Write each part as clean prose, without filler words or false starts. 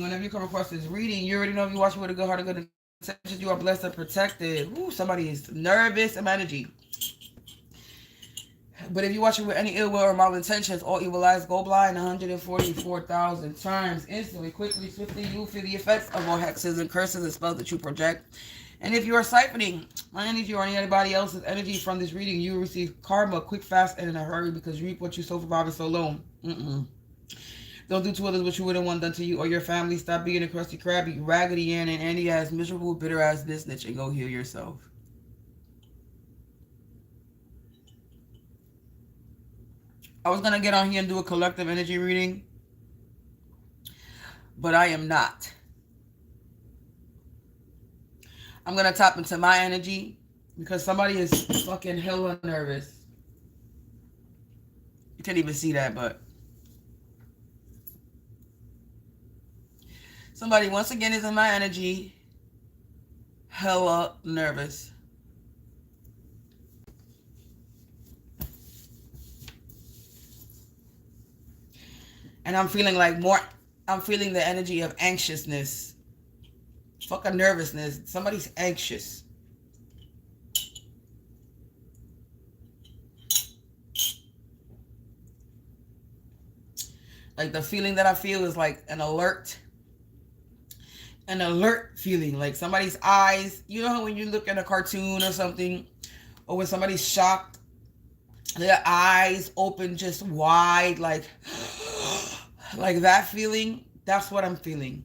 whenever you come across this reading, you already know if you watch it with a good heart, a good intentions, you are blessed and protected. Ooh, somebody is nervous and energy. But if you watch it with any ill will or malintentions, all evil eyes go blind 144,000 times. Instantly, quickly, swiftly, you feel the effects of all hexes and curses and spells that you project. And if you are siphoning my energy or anybody else's energy from this reading, you will receive karma quick, fast, and in a hurry because you reap what you sow for Bobby so long. Don't do to others what you wouldn't want done to you or your family. Stop being a crusty, crabby, raggedy Ann and Andy ass, miserable, bitter ass bitch and go heal yourself. I was going to get on here and do a collective energy reading, but I am not. I'm going to tap into my energy because somebody is fucking hella nervous. You can't even see that, but somebody once again is in my energy, hella nervous. And I'm feeling I'm feeling the energy of anxiousness. Fucking nervousness. Somebody's anxious. Like the feeling that I feel is like an alert feeling. Like somebody's eyes, you know how when you look at a cartoon or something, or when somebody's shocked, their eyes open just wide, like that feeling. That's what I'm feeling.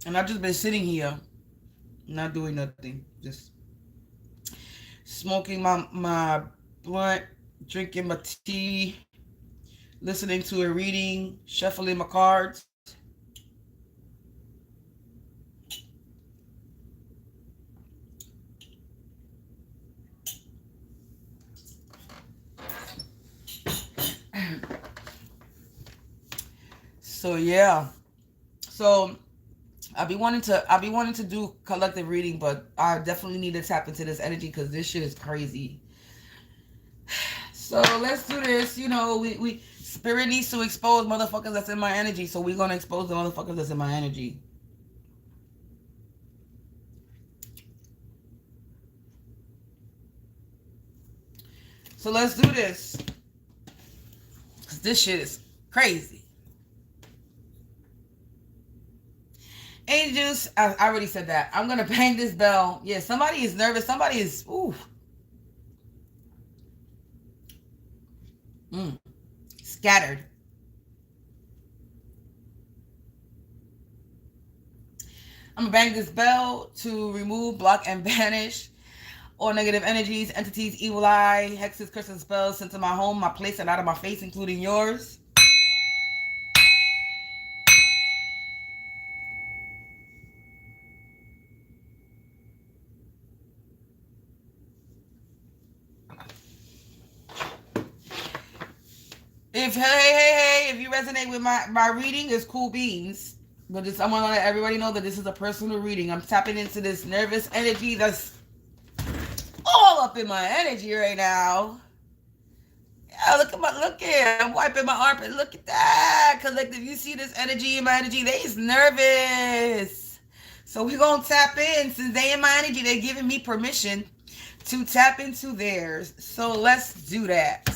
And I've just been sitting here, not doing nothing, just smoking my blunt, drinking my tea, listening to a reading, shuffling my cards. So yeah. So I'll be wanting to do collective reading, but I definitely need to tap into this energy because this shit is crazy. So let's do this. You know, we spirit needs to expose motherfuckers that's in my energy, so we're gonna expose the motherfuckers that's in my energy. So let's do this. Cause this shit is crazy. Angels, I already said that. I'm gonna bang this bell. Yeah, somebody is nervous. Somebody is scattered. I'm gonna bang this bell to remove, block, and banish all negative energies, entities, evil eye, hexes, curses, spells sent to my home, my place, and out of my face, including yours. If you resonate with my reading, it's cool beans. But just I want to let everybody know that this is a personal reading. I'm tapping into this nervous energy that's all up in my energy right now. Yeah, look here. I'm wiping my armpit. Look at that. Collective, you see this energy in my energy? They is nervous. So we're going to tap in. Since they in my energy, they're giving me permission to tap into theirs. So let's do that.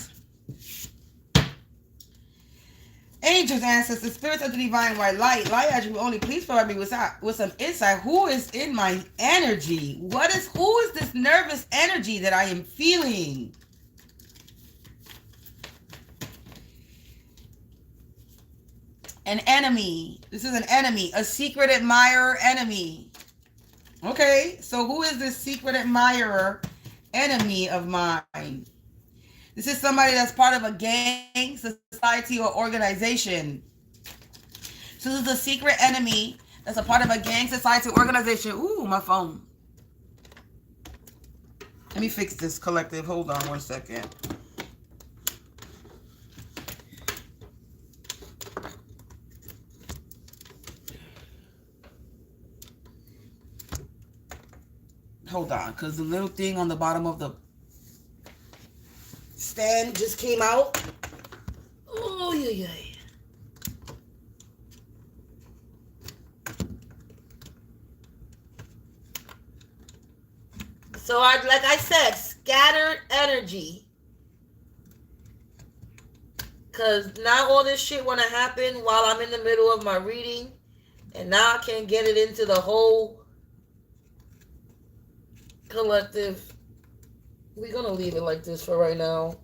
Angels, ancestors, spirits of the divine white light, light as you only, please provide me with some insight. Who is in my energy? Who is this nervous energy that I am feeling? An enemy. This is an enemy. A secret admirer enemy. Okay, so who is this secret admirer enemy of mine? This is somebody that's part of a gang, society, or organization. So this is a secret enemy that's a part of a gang, society, organization. Ooh, my phone. Let me fix this, collective. Hold on 1 second. Hold on, because the little thing on the bottom of the Stan just came out. Oh, yeah, yeah. So, like I said, scattered energy. Because now all this shit want to happen while I'm in the middle of my reading. And now I can't get it into the whole collective. We're going to leave it like this for right now.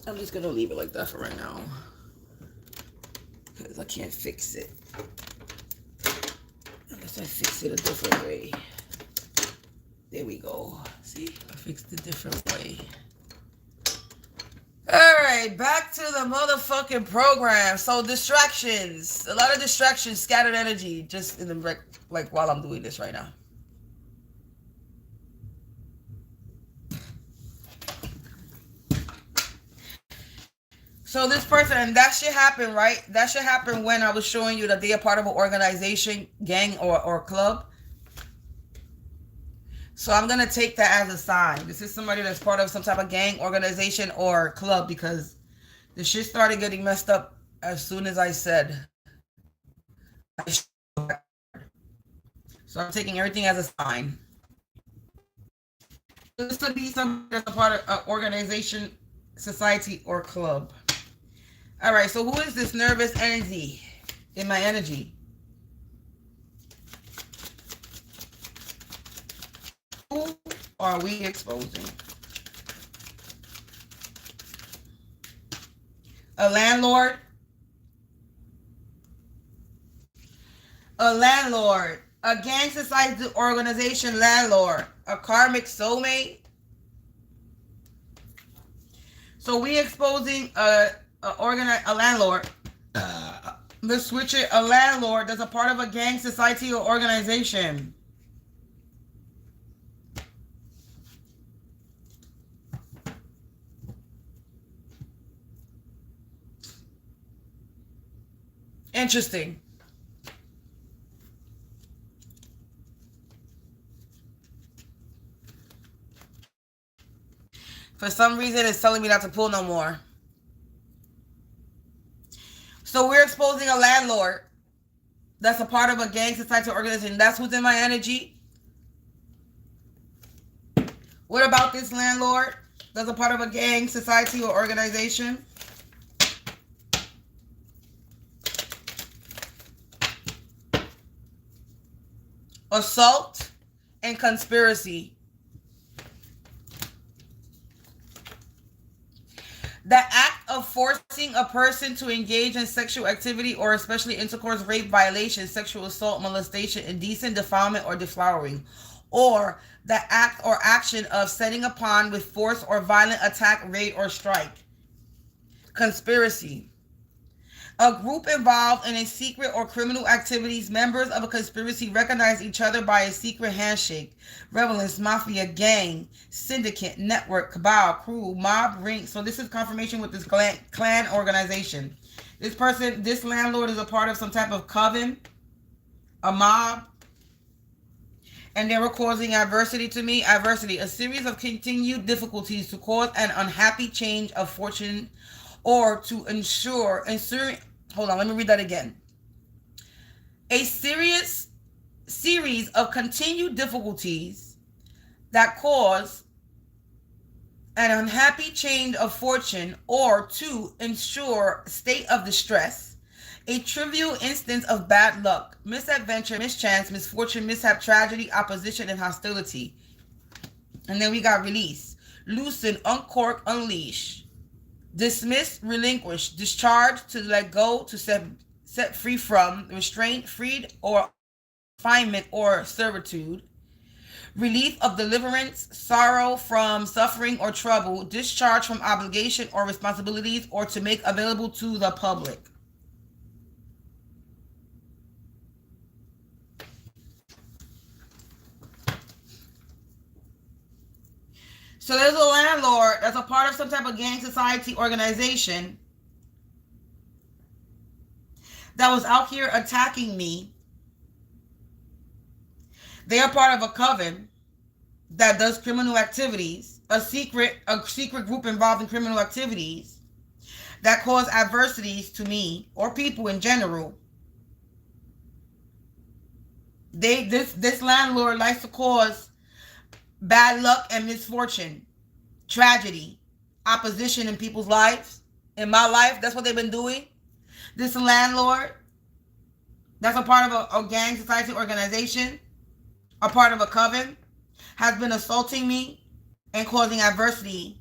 I'm just going to leave it like that for right now. Because I can't fix it. Unless I fix it a different way. There we go. See? I fixed it a different way. Alright, back to the motherfucking program. So, distractions. A lot of distractions, scattered energy, just in the, like, while I'm doing this right now. So, this person, and that shit happened, right? That shit happened when I was showing you that they are part of an organization, gang, or club. So I'm going to take that as a sign. This is somebody that's part of some type of gang, organization, or club, because the shit started getting messed up as soon as I said. So I'm taking everything as a sign. This could be somebody that's a part of an organization, society, or club. All right, so who is this nervous energy in my energy? Who are we exposing? A landlord? A landlord. A gang, society, organization landlord. A karmic soulmate? So we exposing a landlord. Let's switch it. A landlord that's a part of a gang, society, or organization. Interesting. For some reason, it's telling me not to pull no more. So we're exposing a landlord that's a part of a gang, society, organization. That's who's in my energy. What about this landlord that's a part of a gang, society, or organization? Assault and conspiracy. The act of forcing a person to engage in sexual activity or especially intercourse, rape, violation, sexual assault, molestation, indecent defilement, or deflowering. Or the act or action of setting upon with force or violent attack, raid, or strike. Conspiracy. A group involved in a secret or criminal activities. Members of a conspiracy recognize each other by a secret handshake. Revelance, mafia, gang, syndicate, network, cabal, crew, mob, ring. So this is confirmation with this clan organization. This person, this landlord is a part of some type of coven, a mob, and they were causing adversity to me. Adversity, a series of continued difficulties to cause an unhappy change of fortune or to ensure, hold on, let me read that again. A series of continued difficulties that cause an unhappy change of fortune or to ensure state of distress, a trivial instance of bad luck, misadventure, mischance, misfortune, mishap, tragedy, opposition, and hostility. And then we got release, loosen, uncork, unleash. Dismiss, relinquish, discharge, to let go, to set free from, restraint, freed, or confinement or servitude. Relief of deliverance, sorrow from suffering or trouble, discharge from obligation or responsibilities, or to make available to the public. So there's a landlord that's a part of some type of gang, society, organization that was out here attacking me. They are part of a coven. that does criminal activities, a secret group involved in criminal activities that cause adversities to me or people in general. This landlord likes to cause bad luck and misfortune, tragedy, opposition in people's lives. In my life, that's what they've been doing. This landlord, that's a part of a gang society organization, a part of a coven, has been assaulting me and causing adversity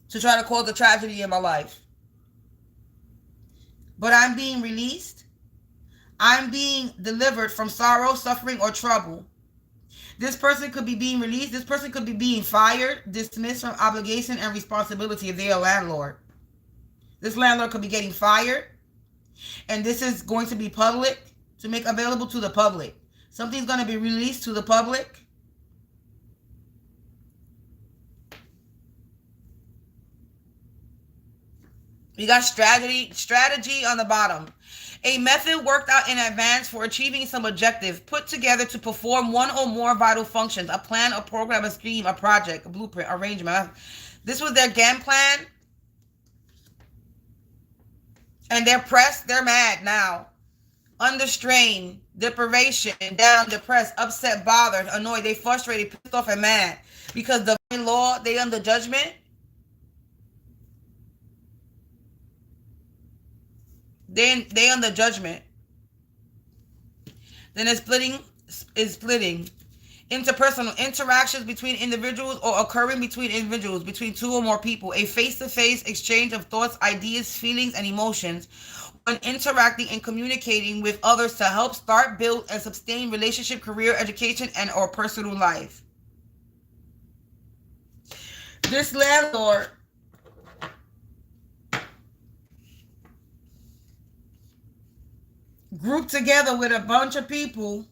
to try to cause a tragedy in my life. But I'm being released. I'm being delivered from sorrow, suffering, or trouble. This person could be being released. This person could be being fired, dismissed from obligation and responsibility if they're a landlord. This landlord could be getting fired. And this is going to be public, to make available to the public. Something's going to be released to the public. We got strategy on the bottom. A method worked out in advance for achieving some objective, put together to perform one or more vital functions, a plan, a program, a scheme, a project, a blueprint, arrangement. This was their game plan. And they're pressed, they're mad now. Under strain, deprivation, down, depressed, upset, bothered, annoyed, they frustrated, pissed off, and mad. Because the law, they under judgment. They under judgment. Then it's splitting. Interpersonal interactions between individuals or occurring between individuals, between two or more people. A face-to-face exchange of thoughts, ideas, feelings, and emotions when interacting and communicating with others to help start, build, and sustain relationship, career, education, and or personal life. This landlord grouped together with a bunch of people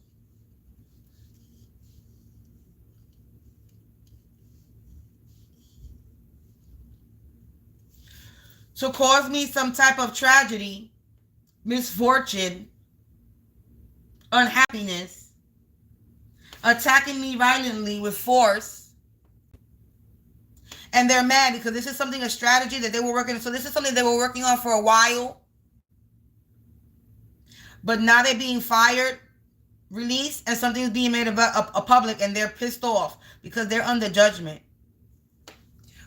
to cause me some type of tragedy, misfortune, unhappiness, attacking me violently with force. And they're mad because this is something, a strategy that they were working on. So this is something they were working on for a while. But now they're being fired, released, and something's being made about a public, and they're pissed off because they're under judgment.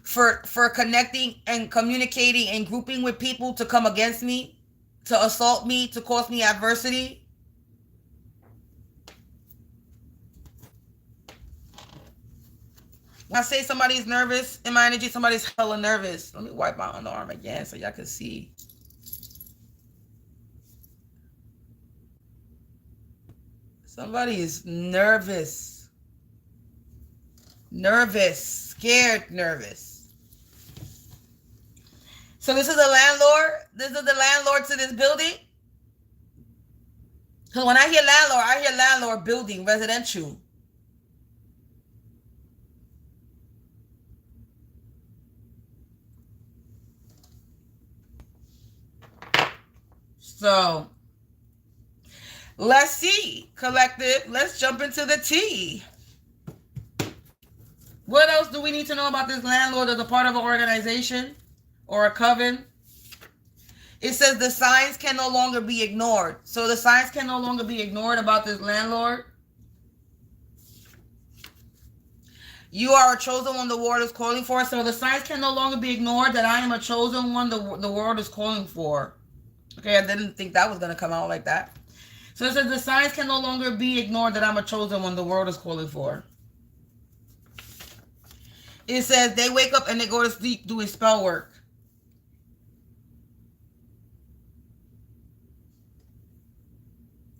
For connecting and communicating and grouping with people to come against me, to assault me, to cause me adversity. When I say somebody's nervous in my energy, somebody's hella nervous. Let me wipe my underarm again so y'all can see. Somebody is nervous. Nervous. Scared, nervous. So this is the landlord. This is the landlord to this building. Because when I hear landlord building, residential. So let's see, collective. Let's jump into the tea. What else do we need to know about this landlord as a part of an organization or a coven? It says the signs can no longer be ignored. So the signs can no longer be ignored about this landlord. You are a chosen one the world is calling for. So the signs can no longer be ignored that I am a chosen one the world is calling for. Okay, I didn't think that was going to come out like that. So it says the signs can no longer be ignored that I'm a chosen one the world is calling for. It says they wake up and they go to sleep doing spell work.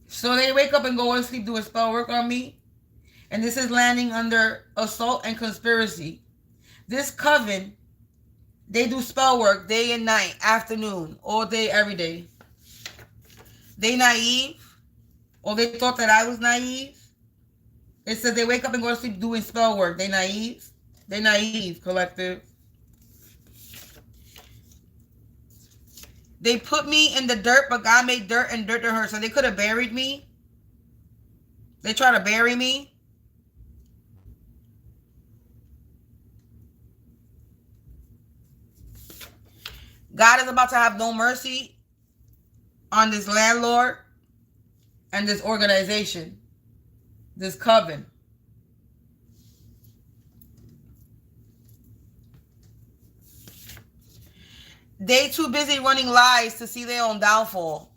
So they wake up and go to sleep doing spell work on me. And this is landing under assault and conspiracy. This coven, they do spell work day and night, afternoon, all day, every day. They naive, or they thought that I was naive. It says they wake up and go to sleep doing spell work. They naive. They naive, collective. They put me in the dirt, but God made dirt and dirt to her. So they could have buried me. They try to bury me. God is about to have no mercy on this landlord and this organization, this coven. They too busy running lies to see their own downfall.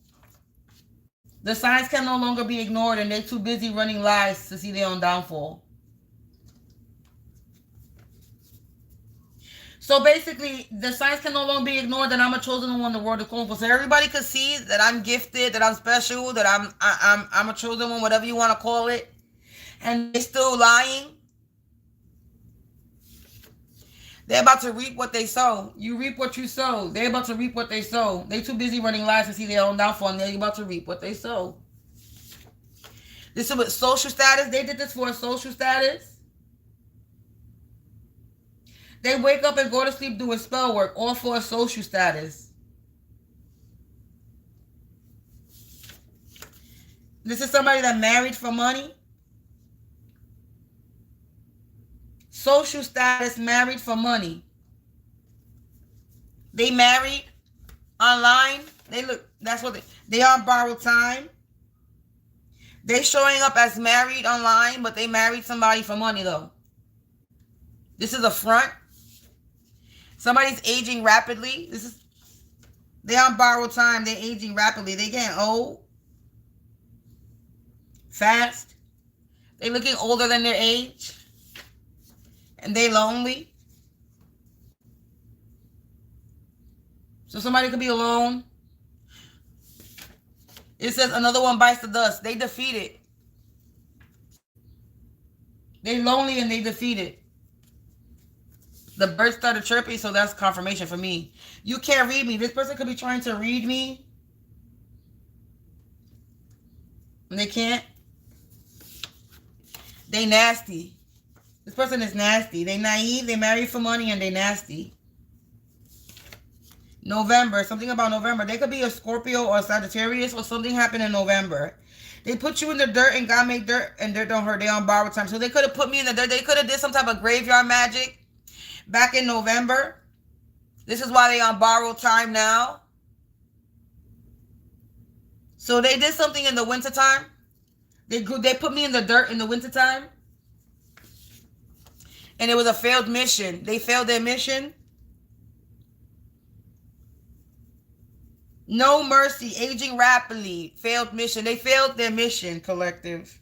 The signs can no longer be ignored, and they're too busy running lies to see their own downfall. So basically, the signs can no longer be ignored that I'm a chosen one, the world is calling for. So everybody could see that I'm gifted, that I'm special, that I'm a chosen one, whatever you want to call it. And they're still lying. They're about to reap what they sow. You reap what you sow. They're about to reap what they sow. They're too busy running lies to see their own downfall, and they're about to reap what they sow. This is with social status. They did this for a social status. They wake up and go to sleep doing spell work, all for a social status. This is somebody that married for money. Social status, married for money. They married online. That's what they on borrowed time. They showing up as married online, but they married somebody for money though. This is a front. Somebody's aging rapidly. They on borrowed time. They're aging rapidly. They getting old. Fast. They looking older than their age. And they lonely. So somebody could be alone. It says another one bites the dust. They defeated. They lonely and they defeated. The birds started chirping, so that's confirmation for me. You can't read me. This person could be trying to read me. And they can't. They nasty. This person is nasty. They naive, they marry for money, and they nasty. November, something about November. They could be a Scorpio or a Sagittarius, or something happened in November. They put you in the dirt, and God made dirt, and dirt don't hurt. They on borrowed time. So they could have put me in the dirt. They could have did some type of graveyard magic back in November. This is why they on borrowed time now. So they did something in the wintertime. They put me in the dirt in the wintertime. And it was a failed mission. They failed their mission. No mercy, aging rapidly, failed mission. They failed their mission, collective.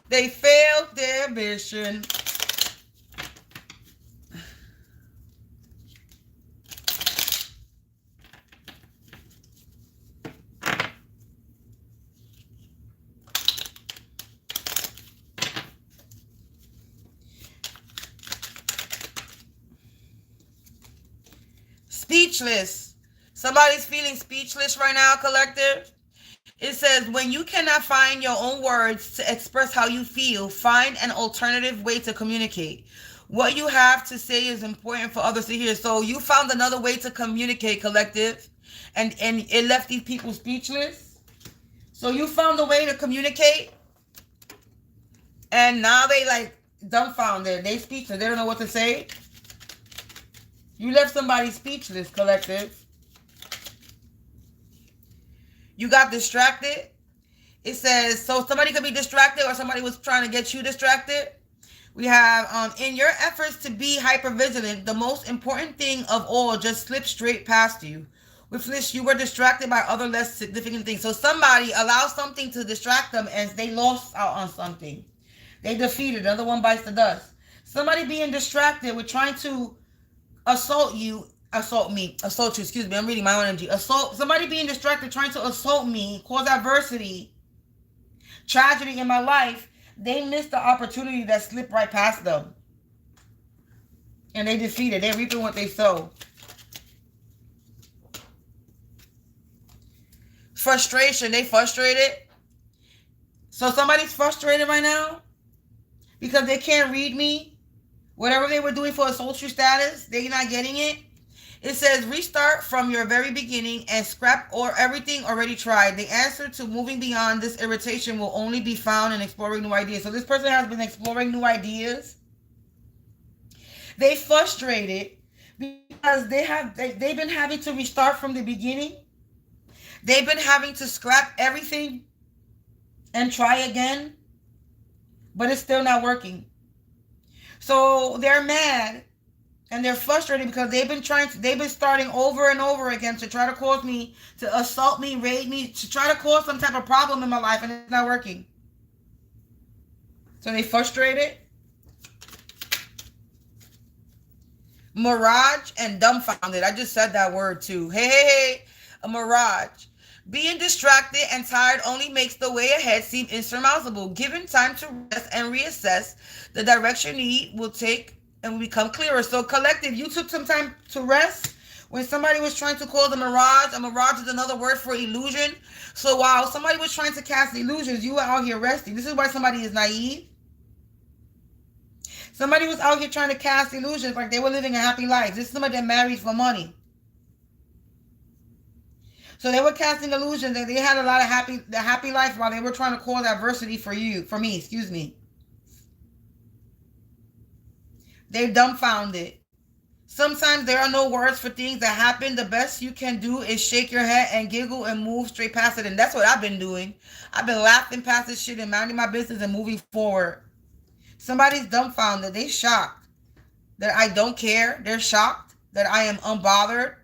They failed their mission. Speechless. Somebody's feeling speechless right now, collective. It says, when you cannot find your own words to express how you feel, find an alternative way to communicate. What you have to say is important for others to hear. So you found another way to communicate, collective, and it left these people speechless. So you found a way to communicate, and now they like dumbfounded. They speechless. They don't know what to say. You left somebody speechless, collective. You got distracted. It says, so somebody could be distracted, or somebody was trying to get you distracted. We have, in your efforts to be hypervigilant, the most important thing of all just slipped straight past you. With this, you were distracted by other less significant things. So somebody allowed something to distract them as they lost out on something. They defeated. The other one bites the dust. Somebody being distracted with trying to assault you, excuse me, I'm reading my own energy. Somebody being distracted, trying to assault me, cause adversity, tragedy in my life. They missed the opportunity that slipped right past them. And they defeated. They're reaping what they sow. Frustration. They frustrated. So somebody's frustrated right now because they can't read me. Whatever they were doing for a social status, they're not getting it. It says restart from your very beginning and scrap or everything already tried. The answer to moving beyond this irritation will only be found in exploring new ideas. So this person has been exploring new ideas. They frustrated because they've been having to restart from the beginning. They've been having to scrap everything and try again, but it's still not working. So they're mad and they're frustrated because they've been starting over and over again to try to cause me, to assault me, raid me, to try to cause some type of problem in my life, and it's not working. So they frustrated. Mirage and dumbfounded. I just said that word too. Hey, a mirage. Being distracted and tired only makes the way ahead seem insurmountable. Given time to rest and reassess, the direction you need will take and will become clearer. So collective, you took some time to rest when somebody was trying to cause a mirage is another word for illusion. So while somebody was trying to cast illusions, you were out here resting. This is why somebody is naive. Somebody was out here trying to cast illusions like they were living a happy life. This is somebody that married for money. So they were casting illusions that they had a lot of happy life while they were trying to cause adversity for me. They're dumbfounded. Sometimes there are no words for things that happen. The best you can do is shake your head and giggle and move straight past it. And that's what I've been doing. I've been laughing past this shit and minding my business and moving forward. Somebody's dumbfounded. They shocked that I don't care. They're shocked that I am unbothered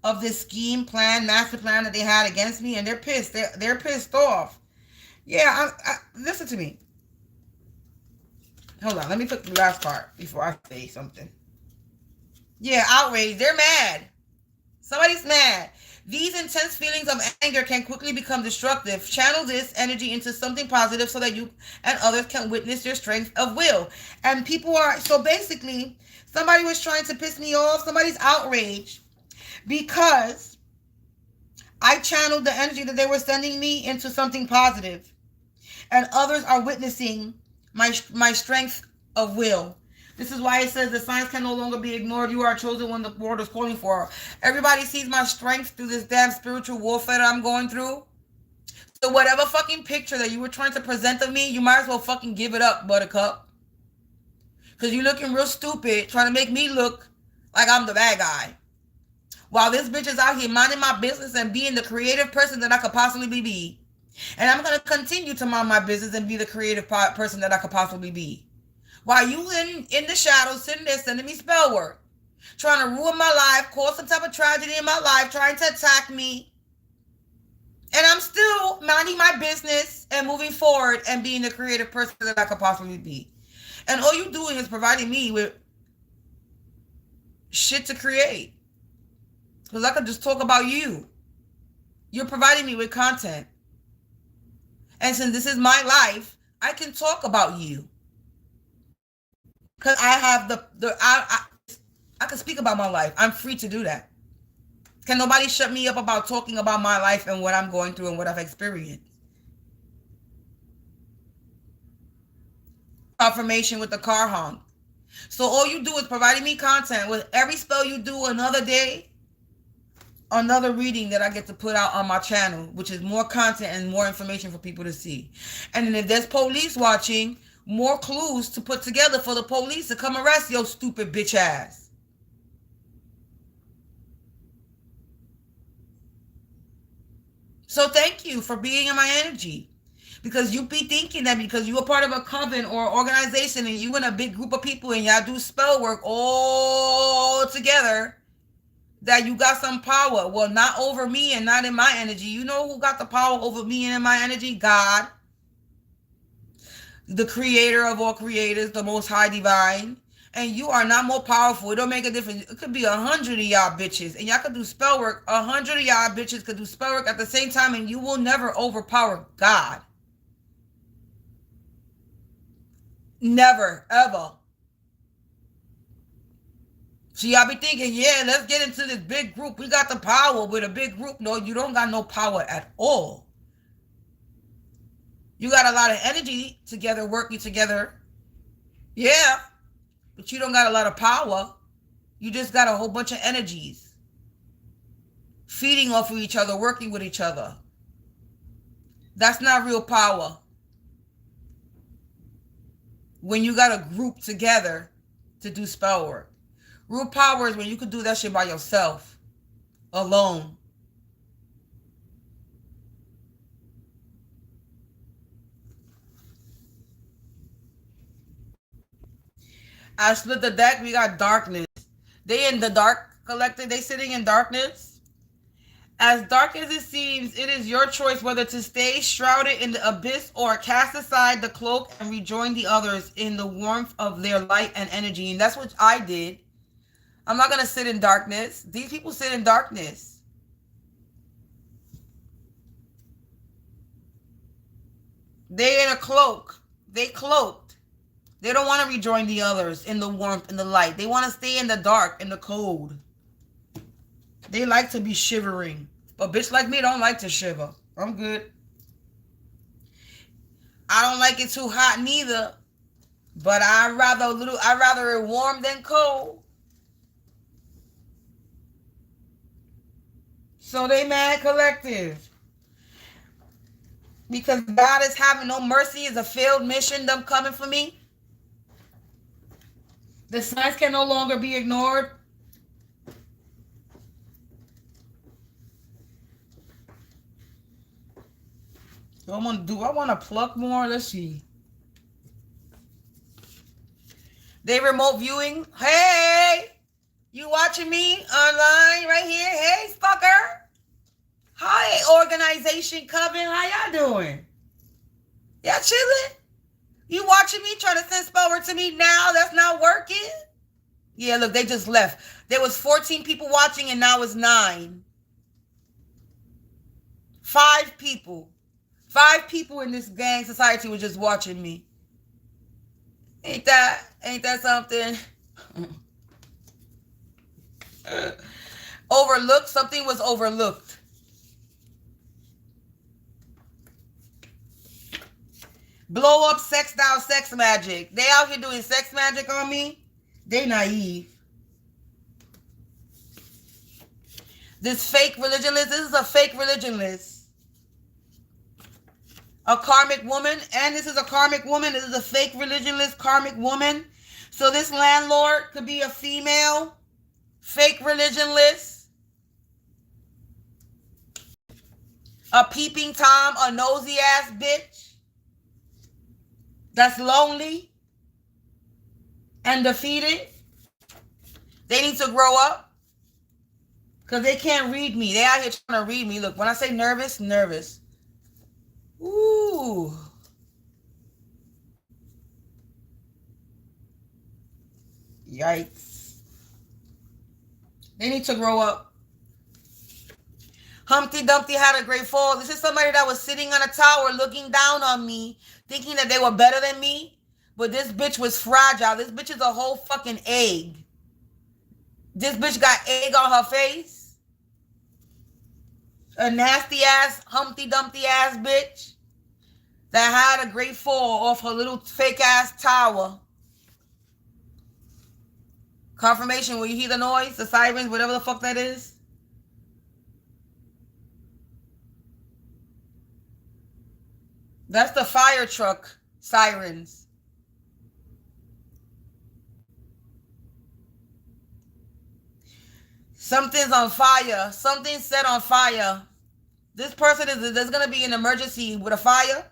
of this scheme, plan, master plan that they had against me, and they're pissed. They're pissed off. Yeah, listen to me. Hold on, let me put the last part before I say something. Yeah, outraged. They're mad. Somebody's mad. These intense feelings of anger can quickly become destructive. Channel this energy into something positive so that you and others can witness your strength of will. And people are, so basically, somebody was trying to piss me off. Somebody's outraged because I channeled the energy that they were sending me into something positive. And others are witnessing my strength of will. This is why it says the signs can no longer be ignored. You are chosen when the world is calling for. Everybody sees my strength through this damn spiritual warfare that I'm going through. So whatever fucking picture that you were trying to present of me, you might as well fucking give it up, buttercup. Because you're looking real stupid, trying to make me look like I'm the bad guy. While this bitch is out here minding my business and being the creative person that I could possibly be. And I'm going to continue to mind my business and be the creative person that I could possibly be. While you in the shadows, sitting there sending me spell work, trying to ruin my life, cause some type of tragedy in my life, trying to attack me. And I'm still minding my business and moving forward and being the creative person that I could possibly be. And all you're doing is providing me with shit to create. Because I could just talk about you. You're providing me with content. And since this is my life, I can talk about you. Because I have I can speak about my life. I'm free to do that. Can nobody shut me up about talking about my life and what I'm going through and what I've experienced? Confirmation with the car honk. So all you do is providing me content. With every spell you do another day, another reading that I get to put out on my channel, which is more content and more information for people to see. And then if there's police watching, more clues to put together for the police to come arrest your stupid bitch ass. So thank you for being in my energy. Because you be thinking that because you're a part of a coven or organization and you in a big group of people and y'all do spell work all together, that you got some power. Well, not over me and not in my energy. You know who got the power over me and in my energy? God. The creator of all creators, the most high divine. And you are not more powerful. It don't make a difference. It could be 100 of y'all bitches. And y'all could do spell work. 100 of y'all bitches could do spell work at the same time. And you will never overpower God. Never, ever. So y'all be thinking, yeah, let's get into this big group. We got the power with a big group. No, you don't got no power at all. You got a lot of energy together, working together. Yeah, but you don't got a lot of power. You just got a whole bunch of energies. feeding off of each other, working with each other. That's not real power. When you got a group together to do spell work. Real power is when you could do that shit by yourself, alone. I split the deck. We got darkness. They in the dark collective. They sitting in darkness. As dark as it seems, it is your choice whether to stay shrouded in the abyss or cast aside the cloak and rejoin the others in the warmth of their light and energy. And that's what I did. I'm not going to sit in darkness. These people sit in darkness. They in a cloak. They cloaked. They don't want to rejoin the others in the warmth and the light. They want to stay in the dark, in the cold. They like to be shivering. But bitch like me don't like to shiver. I'm good. I don't like it too hot neither. But I'd rather it warm than cold. So they mad collective. Because God is having no mercy is a failed mission, them coming for me. The signs can no longer be ignored. Do I want to pluck more? Let's see. They remote viewing. Hey, you watching me online right here? Hey, fucker. Hi, organization Coven. How y'all doing? Y'all chilling? You watching me try to send spell work to me now? That's not working? Yeah, look, they just left. There was 14 people watching and now it's 9. 5 people. 5 people in this gang society was just watching me. Ain't that something? Overlooked. Something was overlooked. Blow up sex down sex magic. They out here doing sex magic on me. They naive. This fake religion list. This is a fake religion list. A karmic woman, and this is a karmic woman. This is a fake religionless karmic woman. So this landlord could be a female, fake religionless, a peeping Tom, a nosy ass bitch that's lonely and defeated. They need to grow up because they can't read me. They out here trying to read me. Look, when I say nervous, nervous. Ooh. Yikes. They need to grow up. Humpty Dumpty had a great fall. This is somebody that was sitting on a tower looking down on me, thinking that they were better than me. But this bitch was fragile. This bitch is a whole fucking egg. This bitch got egg on her face. A nasty ass, Humpty Dumpty ass bitch that had a great fall off her little fake ass tower. Confirmation, will you hear the noise, the sirens, whatever the fuck that is? That's the fire truck sirens. Something's on fire. Something's set on fire. This person there's going to be an emergency with a fire.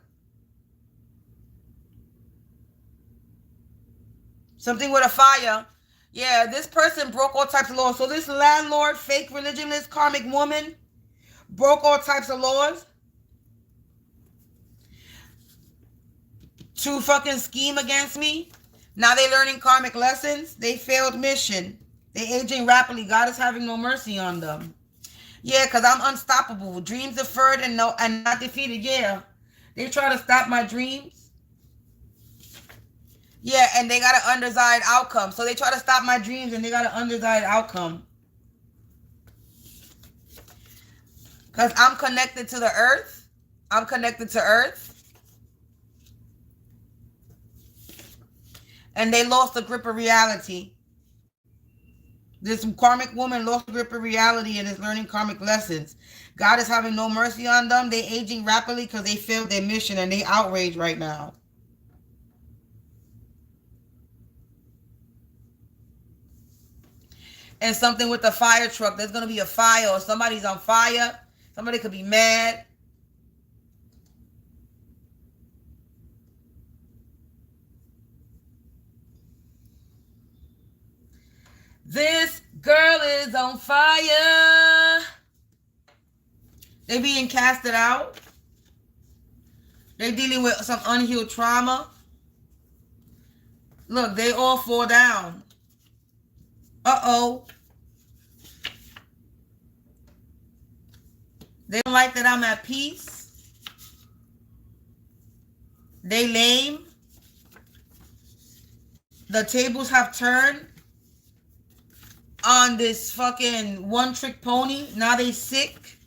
Something with a fire. Yeah, this person broke all types of laws. So this landlord, fake religionless, karmic woman, broke all types of laws to fucking scheme against me. Now they learning karmic lessons. They failed mission. They aging rapidly. God is having no mercy on them. Yeah, because I'm unstoppable. Dreams deferred and not defeated. Yeah. They try to stop my dreams. Yeah, and they got an undesired outcome. So they try to stop my dreams and they got an undesired outcome. Because I'm connected to the earth. I'm connected to earth. And they lost the grip of reality. This karmic woman lost grip of reality and is learning karmic lessons. God is having no mercy on them. They aging rapidly because they failed their mission and they outraged right now. And something with the fire truck. There's going to be a fire or somebody's on fire. Somebody could be mad. This girl is on fire. They being casted out. They dealing with some unhealed trauma. Look, they all fall down. Uh-oh. They don't like that I'm at peace. They lame. The tables have turned on this fucking one-trick pony. Now they sick.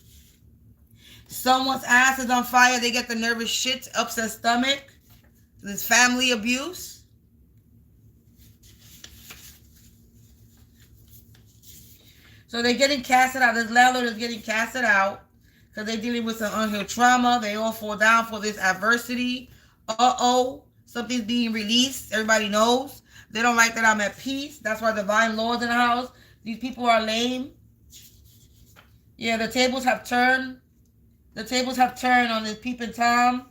Someone's ass is on fire. They get the nervous shit, upset stomach. This family abuse. So they're getting casted out. This landlord is getting casted out because they're dealing with some unhealed trauma. They all fall down for this adversity. Uh-oh. Something's being released. Everybody knows. They don't like that I'm at peace. That's why divine lord's in the house. These people are lame. Yeah, the tables have turned. The tables have turned on this peeping Tom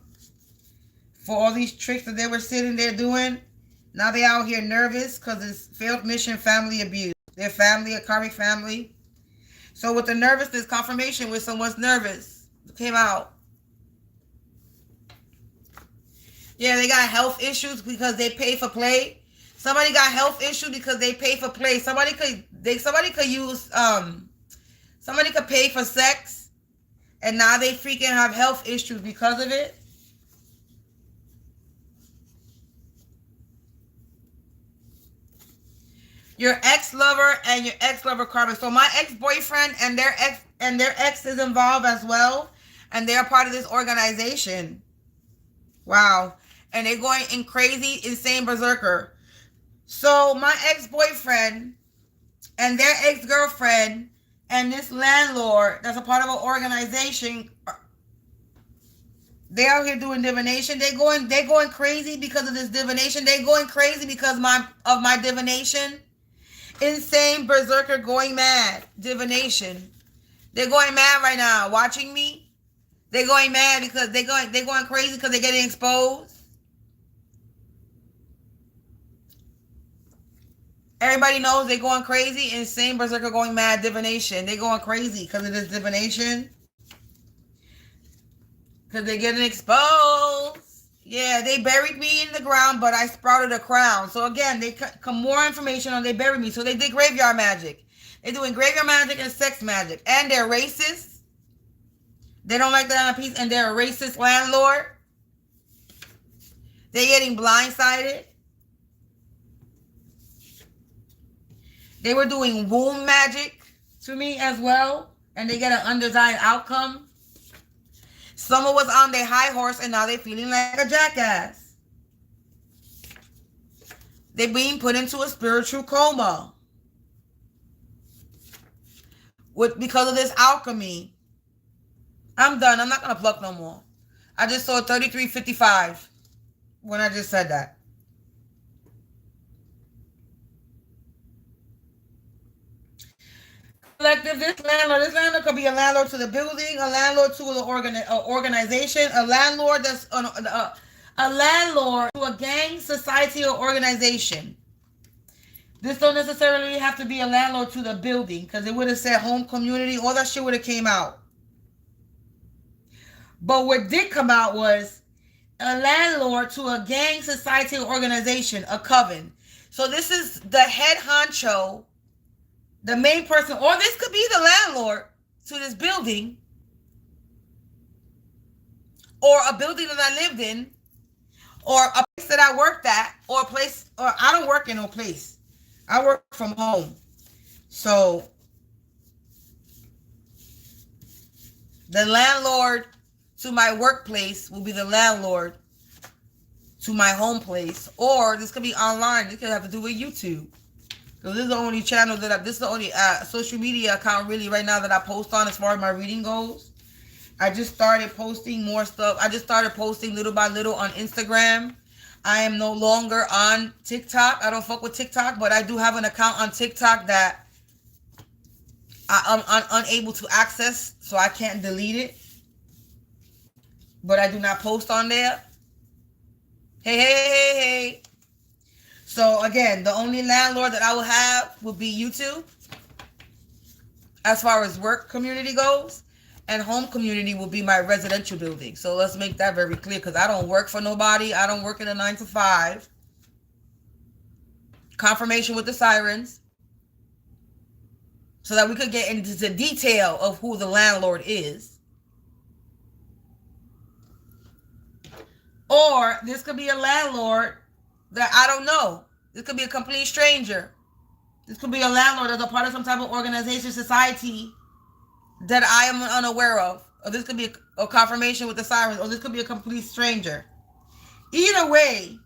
for all these tricks that they were sitting there doing. Now they out here nervous because it's failed mission, family abuse. Their family, a karmic family. So with the nervousness, confirmation with someone's nervous. It came out. Yeah, they got health issues because they pay for play. Somebody got health issues because they pay for play. Somebody could pay for sex. And now they freaking have health issues because of it. Your ex-lover and your ex-lover karma. So my ex-boyfriend and their ex is involved as well. And they're part of this organization. Wow. And they're going in crazy, insane berserker. So my ex-boyfriend and their ex-girlfriend and this landlord that's a part of an organization, they out here doing divination. They going crazy because of this divination. They going crazy because of my divination. Insane berserker going mad. Divination. They're going mad right now. Watching me. They're going mad because they're going crazy because they're getting exposed. Everybody knows they're going crazy. Insane berserker going mad. Divination. They're going crazy because of this divination. Because they're getting exposed. Yeah, they buried me in the ground, but I sprouted a crown. So again, they come more information on they buried me. So they did graveyard magic. They're doing graveyard magic and sex magic. And they're racist. They don't like that on a piece. And they're a racist landlord. They're getting blindsided. They were doing womb magic to me as well. And they get an undesired outcome. Someone was on their high horse and now they're feeling like a jackass. They're being put into a spiritual coma. Because of this alchemy. I'm done. I'm not going to pluck no more. I just saw 3355 when I just said that. Collective, this landlord could be a landlord to the building, a landlord to the organization, a landlord that's a landlord to a gang, society, or organization. This don't necessarily have to be a landlord to the building because it would have said home, community, all that shit would have came out. But what did come out was a landlord to a gang, society, or organization, a coven. So this is the head honcho, the main person, or this could be the landlord to this building, or a building that I lived in, or a place that I worked at, or a place, or I don't work in no place. I work from home. So the landlord to my workplace will be the landlord to my home place, or this could be online. This could have to do with YouTube. Because this is the only channel that this is the only social media account really right now that I post on as far as my reading goes. I just started posting more stuff. I just started posting little by little on Instagram. I am no longer on TikTok. I don't fuck with TikTok, but I do have an account on TikTok that I'm unable to access, so I can't delete it. But I do not post on there. Hey. So again, the only landlord that I will have will be YouTube as far as work community goes. And home community will be my residential building. So let's make that very clear, because I don't work for nobody. I don't work in a 9 to 5. Confirmation with the sirens. So that we could get into the detail of who the landlord is. Or this could be a landlord that I don't know. This could be a complete stranger. This could be a landlord that's a part of some type of organization, society that I am unaware of. Or this could be a confirmation with the sirens. Or this could be a complete stranger. Either way,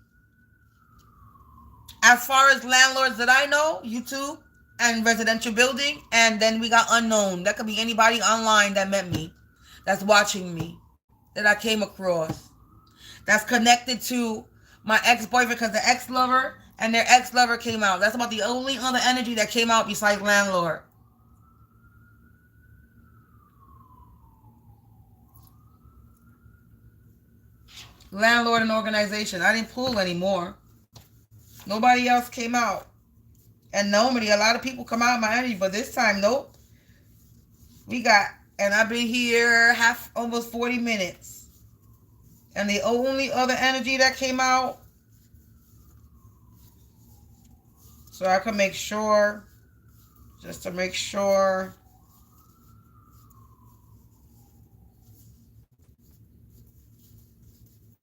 as far as landlords that I know, YouTube and residential building, and then we got unknown. That could be anybody online that met me, that's watching me, that I came across, that's connected to my ex-boyfriend, because the ex-lover and their ex-lover came out. That's about the only other energy that came out besides landlord. Landlord and organization. I didn't pull anymore. Nobody else came out. And normally a lot of people come out of my energy, but this time, nope. We got, and I've been here almost 40 minutes. And the only other energy that came out, so I can make sure, just to make sure.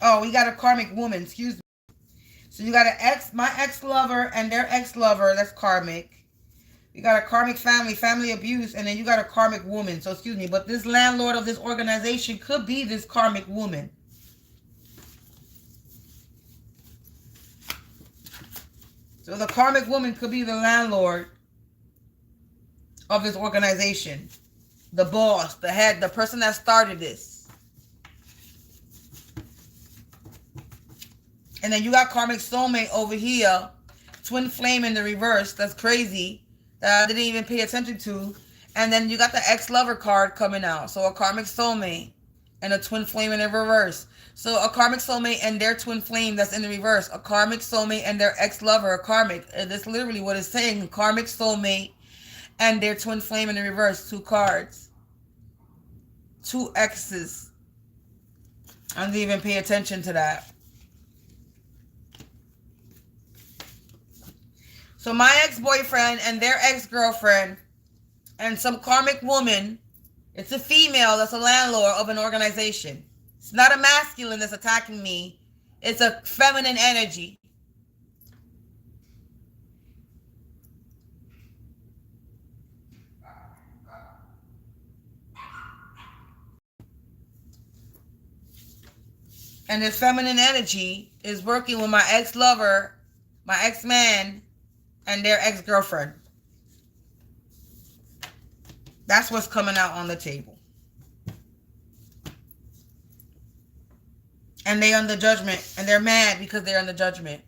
Oh, we got a karmic woman, excuse me. So you got my ex-lover and their ex-lover, that's karmic. You got a karmic family abuse, and then you got a karmic woman. So excuse me, but this landlord of this organization could be this karmic woman. So the karmic woman could be the landlord of this organization. The boss, the head, the person that started this. And then you got karmic soulmate over here. Twin flame in the reverse. That's crazy. That I didn't even pay attention to. And then you got the ex-lover card coming out. So a karmic soulmate and a twin flame in the reverse. So a karmic soulmate and their twin flame that's in the reverse. A karmic soulmate and their ex-lover, a karmic. That's literally what it's saying. Karmic soulmate and their twin flame in the reverse. 2 cards. 2 exes. I didn't even pay attention to that. So my ex-boyfriend and their ex-girlfriend and some karmic woman, it's a female that's a landlord of an organization. It's not a masculine that's attacking me. It's a feminine energy. And this feminine energy is working with my ex-lover, my ex-man, and their ex-girlfriend. That's what's coming out on the table. And they're under judgment. And they're mad because they're under judgment.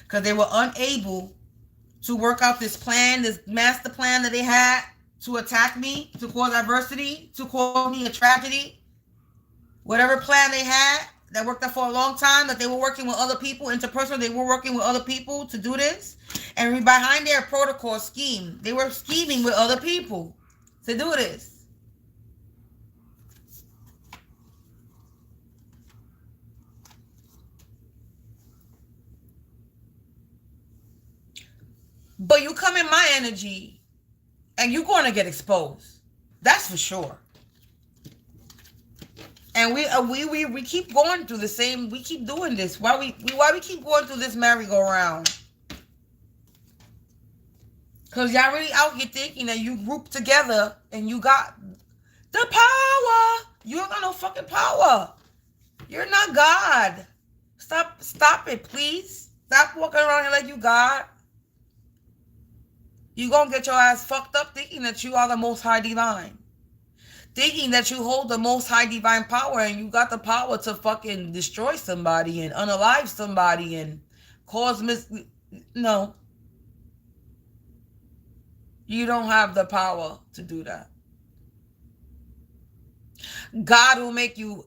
Because they were unable to work out this plan, this master plan that they had to attack me, to cause adversity, to cause me a tragedy. Whatever plan they had that worked out for a long time, that they were working with other people, interpersonal, they were working with other people to do this. And behind their protocol scheme, they were scheming with other people to do this. But you come in my energy and you're going to get exposed. That's for sure. And we keep going through the same, we keep doing this. Why we keep going through this merry-go-round? Because y'all really out here thinking that you group together and you got the power. You don't got no fucking power. You're not God. Stop it, please. Stop walking around here like you God. You're going to get your ass fucked up thinking that you are the most high divine. Thinking that you hold the most high divine power and you got the power to fucking destroy somebody and unalive somebody and cause No. You don't have the power to do that. God will make you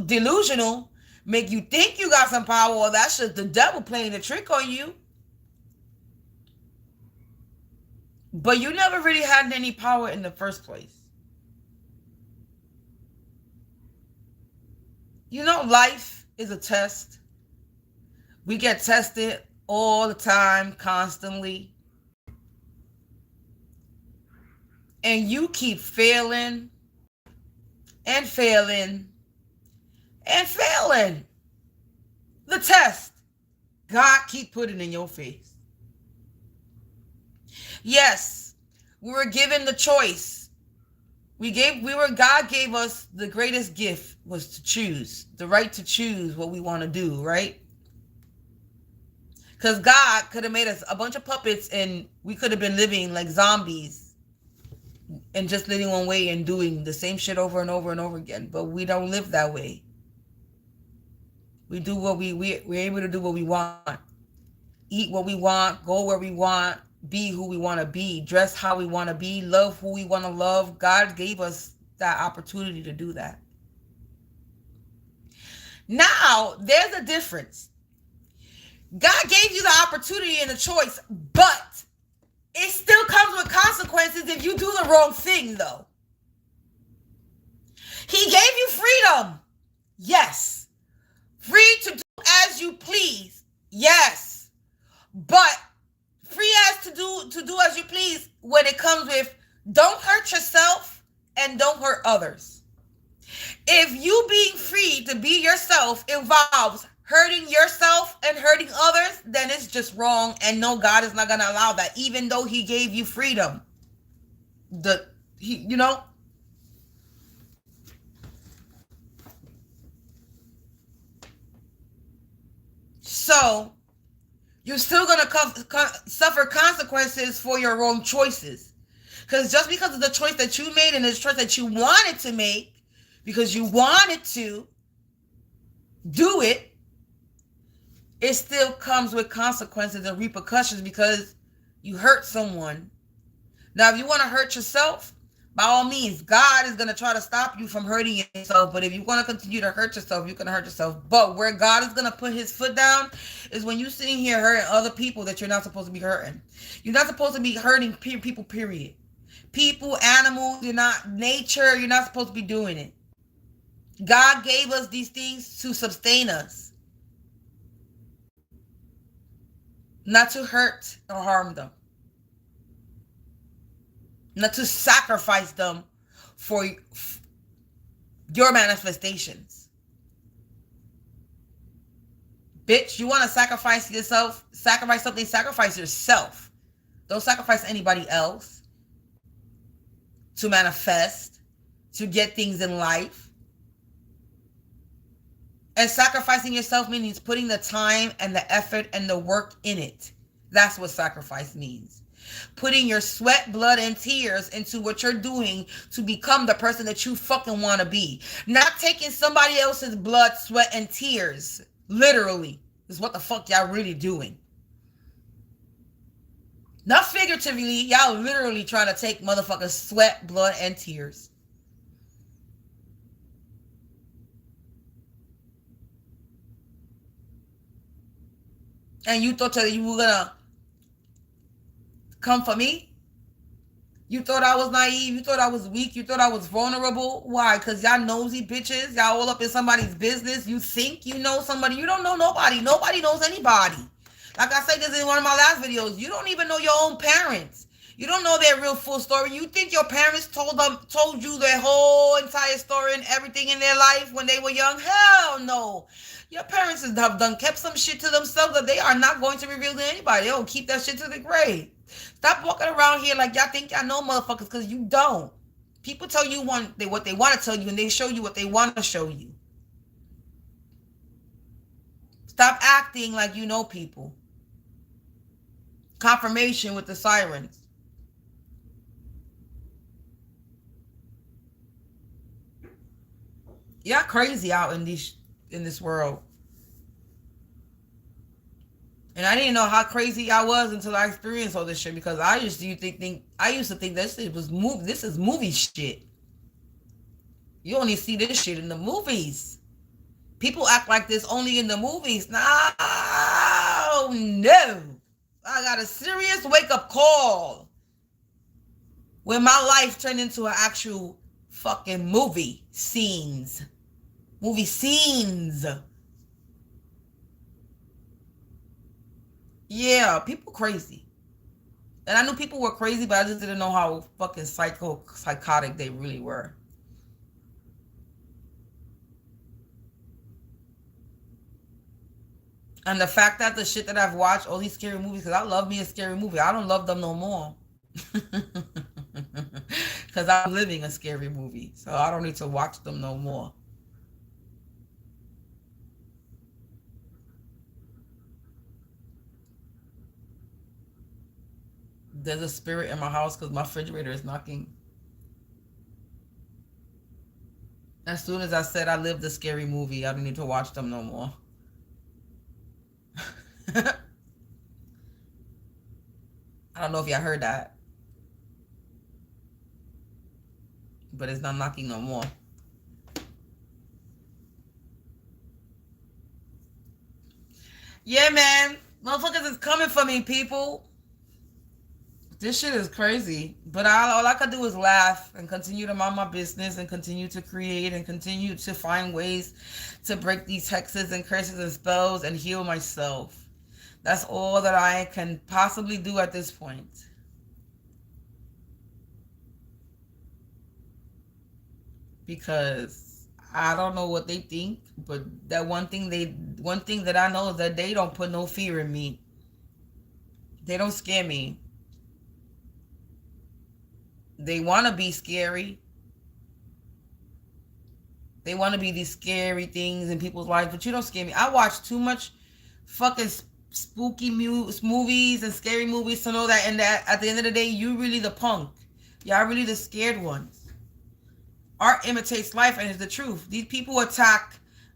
delusional, make you think you got some power, or that's just the devil playing a trick on you. But you never really had any power in the first place. You know, life is a test. We get tested all the time, constantly. And you keep failing and failing and failing. The test. God keep putting in your face. Yes, we were given the choice. God gave us the greatest gift was to choose, the right to choose what we want to do, right? Because God could have made us a bunch of puppets and we could have been living like zombies and just living one way and doing the same shit over and over and over again. But we don't live that way. We do what we're able to do what we want. Eat what we want, go where we want, be who we want to be, dress how we want to be, love who we want to love. God gave us that opportunity to do that. Now, there's a difference. God gave you the opportunity and the choice, but it still comes with consequences if you do the wrong thing, though. He gave you freedom. Yes. Free to do as you please. Yes. But free as to do as you please when it comes with don't hurt yourself and don't hurt others. If you being free to be yourself involves hurting yourself and hurting others, then it's just wrong. And no, God is not going to allow that, even though he gave you freedom. So you're still going to suffer consequences for your wrong choices. Because just because of the choice that you made and the choice that you wanted to make, because you wanted to do it, it still comes with consequences and repercussions because you hurt someone. Now, if you want to hurt yourself, by all means, God is going to try to stop you from hurting yourself. But if you want to continue to hurt yourself, you're going to hurt yourself. But where God is going to put his foot down is when you're sitting here hurting other people that you're not supposed to be hurting. You're not supposed to be hurting people, period. People, animals, you're not nature. You're not supposed to be doing it. God gave us these things to sustain us. Not to hurt or harm them. Not to sacrifice them for your manifestations. Bitch, you want to sacrifice yourself? Sacrifice something, sacrifice yourself. Don't sacrifice anybody else to manifest, to get things in life. And sacrificing yourself means putting the time and the effort and the work in it. That's what sacrifice means. Putting your sweat, blood, and tears into what you're doing to become the person that you fucking want to be. Not taking somebody else's blood, sweat, and tears. Literally. Is what the fuck y'all really doing. Not figuratively. Y'all literally trying to take motherfuckers' sweat, blood, and tears. And you thought that you were gonna come for me? You thought I was naive? You thought I was weak? You thought I was vulnerable? Why? Because y'all nosy bitches. Y'all all up in somebody's business. You think you know somebody. You don't know nobody. Nobody knows anybody. Like I said this in one of my last videos, you don't even know your own parents. You don't know their real full story. You think your parents told you their whole entire story and everything in their life when they were young? Hell no. Your parents have kept some shit to themselves that they are not going to reveal to anybody. They'll keep that shit to the grave. Stop walking around here like y'all think y'all know motherfuckers, because you don't. People tell you what they want to tell you, and they show you what they want to show you. Stop acting like you know people. confirmation with the sirens. Y'all crazy out in this world. And I didn't know how crazy I was until I experienced all this shit, because I used to think this is movie shit. You only see this shit in the movies. People act like this only in the movies. No. I got a serious wake-up call when my life turned into an actual fucking movie scenes. Movie scenes. Yeah, people crazy. And I knew people were crazy, but I just didn't know how fucking psychotic they really were. And the fact that the shit that I've watched, all these scary movies, because I love me a scary movie. I don't love them no more. Because I'm living a scary movie. So I don't need to watch them no more. There's a spirit in my house because my refrigerator is knocking. As soon as I said I lived a scary movie, I don't need to watch them no more. I don't know if y'all heard that. But it's not knocking no more. Yeah, man. Motherfuckers is coming for me, people. This shit is crazy. But all I could do is laugh and continue to mind my business and continue to create and continue to find ways to break these hexes and curses and spells and heal myself. That's all that I can possibly do at this point. Because I don't know what they think, but that one thing that I know is that they don't put no fear in me. They don't scare me. They want to be scary. They want to be these scary things in people's lives, but you don't scare me. I watch too much fucking spooky movies and scary movies to know that, and that at the end of the day, you really the punk. Y'all really the scared ones. Art imitates life, and it's the truth. These people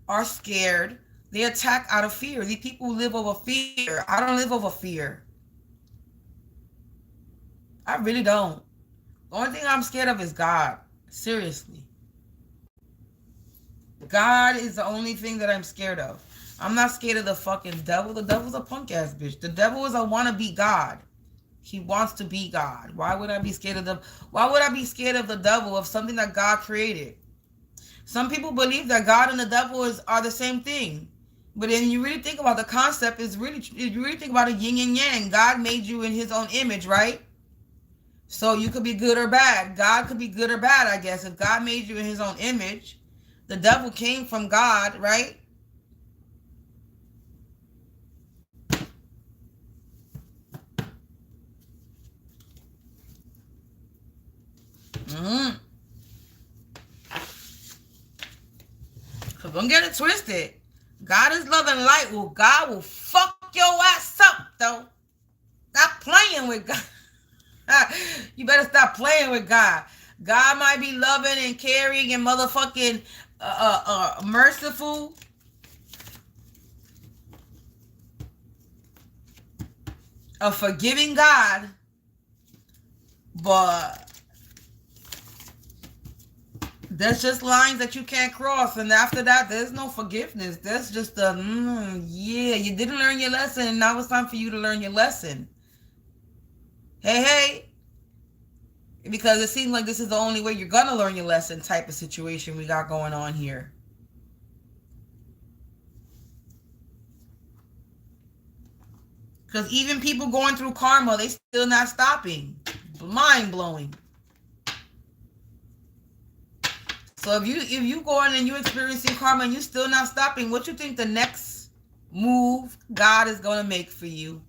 are scared. They attack out of fear. These people live over fear. I don't live over fear. I really don't. The only thing I'm scared of is God. Seriously. God is the only thing that I'm scared of. I'm not scared of the fucking devil. The devil's a punk ass bitch. The devil is a wannabe God. He wants to be God. Why would I be scared of the devil, of something that God created? Some people believe that God and the devil are the same thing. But then you really think about the concept, you really think about it, yin and yang. God made you in his own image, right? So you could be good or bad. God could be good or bad, I guess. If God made you in his own image, the devil came from God, right? So don't get it twisted. God is love and light. Well, God will fuck your ass up, though. Stop playing with God. You better stop playing with God. God might be loving and caring and motherfucking merciful. A forgiving God. But there's just lines that you can't cross. And after that, there's no forgiveness. There's just yeah, you didn't learn your lesson. And now it's time for you to learn your lesson. Hey. Because it seems like this is the only way you're going to learn your lesson type of situation we got going on here. Because even people going through karma, they still not stopping. Mind-blowing. So if you go in and you experiencing karma and you still not stopping, what you think the next move God is going to make for you?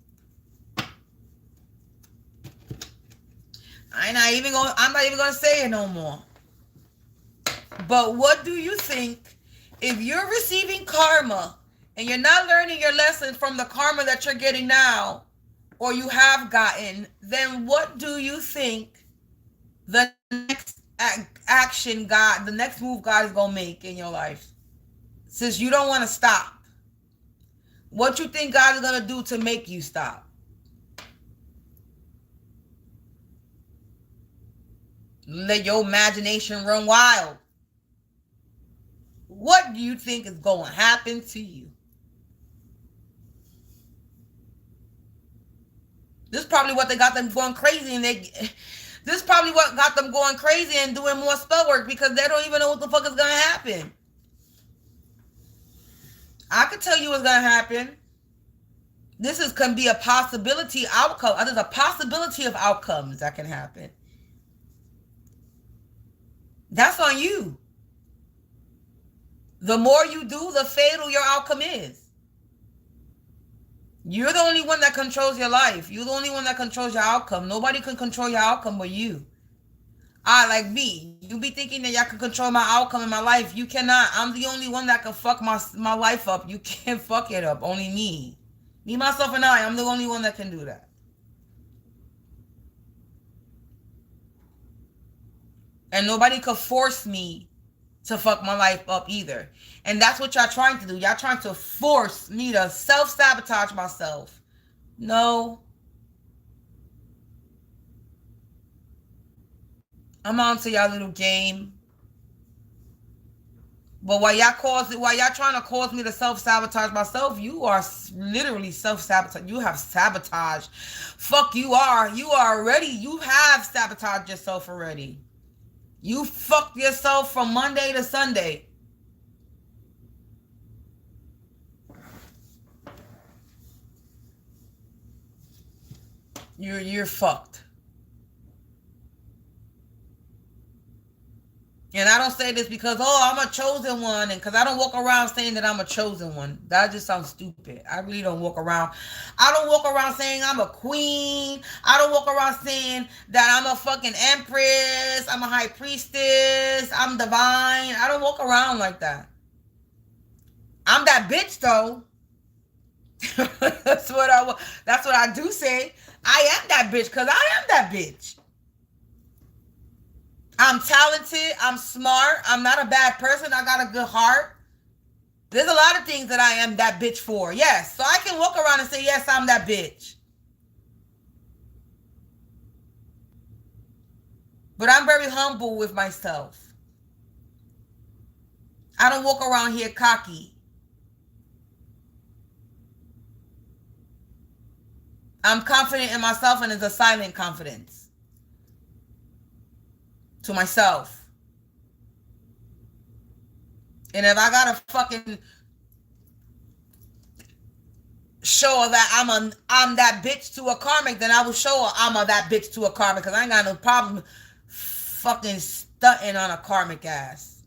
I'm not even going to say it no more. But what do you think if you're receiving karma and you're not learning your lesson from the karma that you're getting now, or you have gotten, then what do you think the next action God, the next move God is going to make in your life? Since you don't want to stop, what you think God is going to do to make you stop? Let your imagination run wild. What do you think is going to happen to you? This is probably what they got them going crazy, and this is probably what got them going crazy and doing more spell work, because they don't even know what the fuck is going to happen. I could tell you what's going to happen. This can be a possibility outcome. There's a possibility of outcomes that can happen. That's on you. The more you do, the fatal your outcome is. You're the only one that controls your life. You're the only one that controls your outcome. Nobody can control your outcome but you. Like me. You be thinking that y'all can control my outcome in my life. You cannot. I'm the only one that can fuck my life up. You can't fuck it up. Only me. Me, myself, and I'm the only one that can do that. And nobody could force me to fuck my life up either. And that's what y'all trying to do. Y'all trying to force me to self-sabotage myself. No. I'm on to y'all little game. But while y'all trying to cause me to self-sabotage myself, you are literally self-sabotage. You have sabotaged. Fuck you are. You have sabotaged yourself already. You fucked yourself from Monday to Sunday. You're fucked. And I don't say this because, I'm a chosen one, and because I don't walk around saying that I'm a chosen one. That just sounds stupid. I really don't walk around. I don't walk around saying I'm a queen. I don't walk around saying that I'm a fucking empress. I'm a high priestess. I'm divine. I don't walk around like that. I'm that bitch, though. That's what I do say. I am that bitch because I am that bitch. I'm talented. I'm smart. I'm not a bad person. I got a good heart. There's a lot of things that I am that bitch for. Yes. So I can walk around and say, yes, I'm that bitch. But I'm very humble with myself. I don't walk around here cocky. I'm confident in myself, and it's a silent confidence. To myself. And if I gotta fucking show that I'm that bitch to a karmic, then I will show her I'm that bitch to a karmic, because I ain't got no problem fucking stunting on a karmic ass.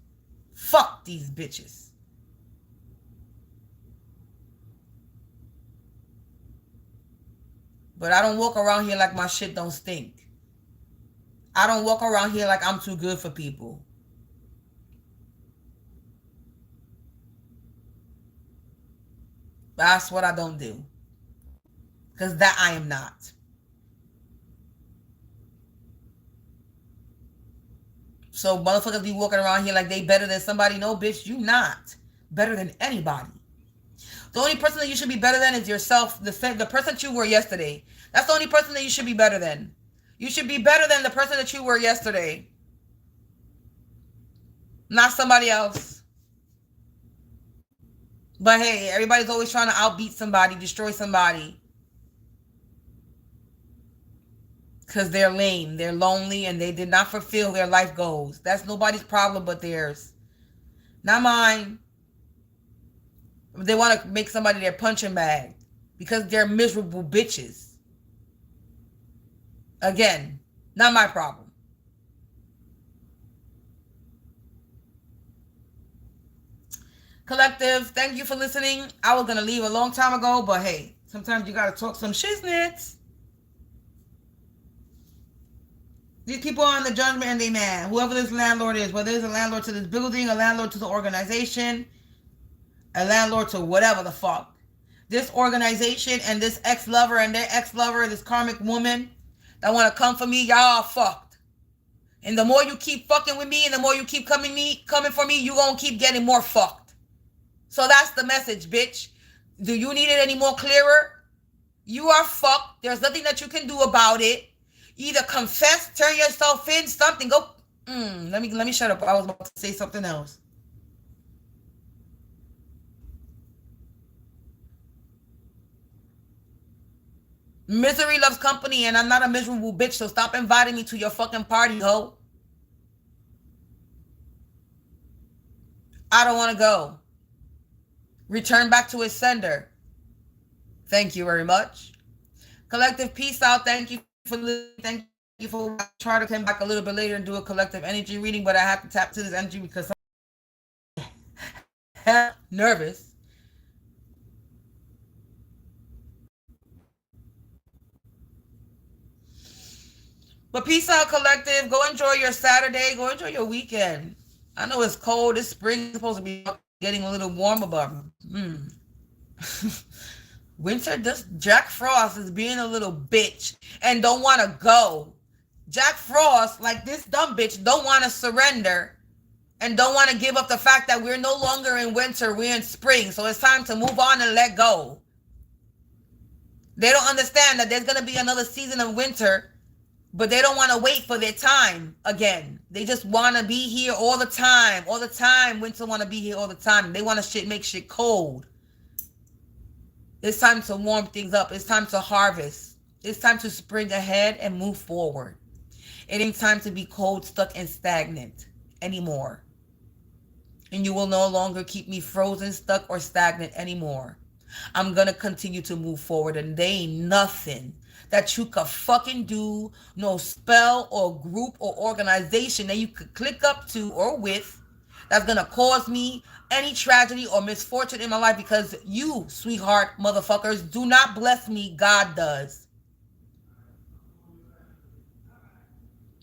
Fuck these bitches. But I don't walk around here like my shit don't stink. I don't walk around here like I'm too good for people. That's what I don't do. Because that I am not. So motherfuckers be walking around here like they better than somebody. No, bitch, you not better than anybody. The only person that you should be better than is yourself. The person that you were yesterday. That's the only person that you should be better than. You should be better than the person that you were yesterday. Not somebody else. But hey, everybody's always trying to outbeat somebody, destroy somebody. Because they're lame, they're lonely, and they did not fulfill their life goals. That's nobody's problem but theirs. Not mine. They want to make somebody their punching bag. Because they're miserable bitches. Again, not my problem. Collective, thank you for listening. I was going to leave a long time ago, but hey, sometimes you got to talk some shiznits. These people are on the judgment and they mad. Whoever this landlord is, whether it's a landlord to this building, a landlord to the organization, a landlord to whatever the fuck. This organization and this ex-lover and their ex-lover, this karmic woman that want to come for me, y'all are fucked. And the more you keep fucking with me and the more you keep coming for me, you gonna keep getting more fucked. So that's the message, bitch. Do you need it any more clearer? You are fucked. There's nothing that you can do about it. Either confess, turn yourself in, something. Go. Let me shut up. I was about to say something else. Misery loves company, and I'm not a miserable bitch, so stop inviting me to your fucking party, ho. I don't want to go. Return back to its sender. Thank you very much. Collective, peace out. Thank you for listening. Thank you for trying to come back a little bit later and do a collective energy reading, but I have to tap to this energy because I'm nervous. But peace out, collective. Go enjoy your Saturday. Go enjoy your weekend. I know it's cold. This spring is supposed to be getting a little warmer, but winter, Jack Frost is being a little bitch and don't want to go. Jack Frost, like this dumb bitch, don't want to surrender and don't want to give up the fact that we're no longer in winter, we're in spring. So it's time to move on and let go. They don't understand that there's going to be another season of winter, but they don't want to wait for their time again. They just want to be here all the time. All the time. Winter want to be here all the time. They want to make shit cold. It's time to warm things up. It's time to harvest. It's time to spring ahead and move forward. It ain't time to be cold, stuck, and stagnant anymore. And you will no longer keep me frozen, stuck, or stagnant anymore. I'm going to continue to move forward, and there ain't nothing that you could fucking do, no spell or group or organization that you could click up to or with that's going to cause me any tragedy or misfortune in my life, because you, sweetheart motherfuckers, do not bless me. God does.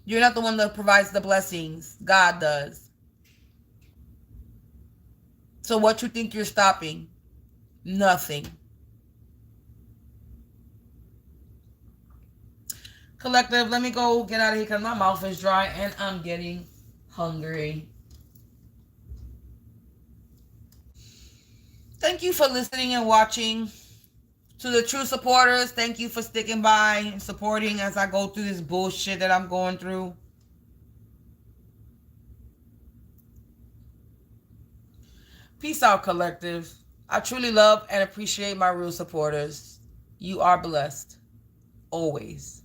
You're not the one that provides the blessings. God does. So what you think you're stopping? Nothing. Collective, let me go get out of here because my mouth is dry and I'm getting hungry. Thank you for listening and watching. To the true supporters, thank you for sticking by and supporting as I go through this bullshit that I'm going through. Peace out, collective. I truly love and appreciate my real supporters. You are blessed. Always.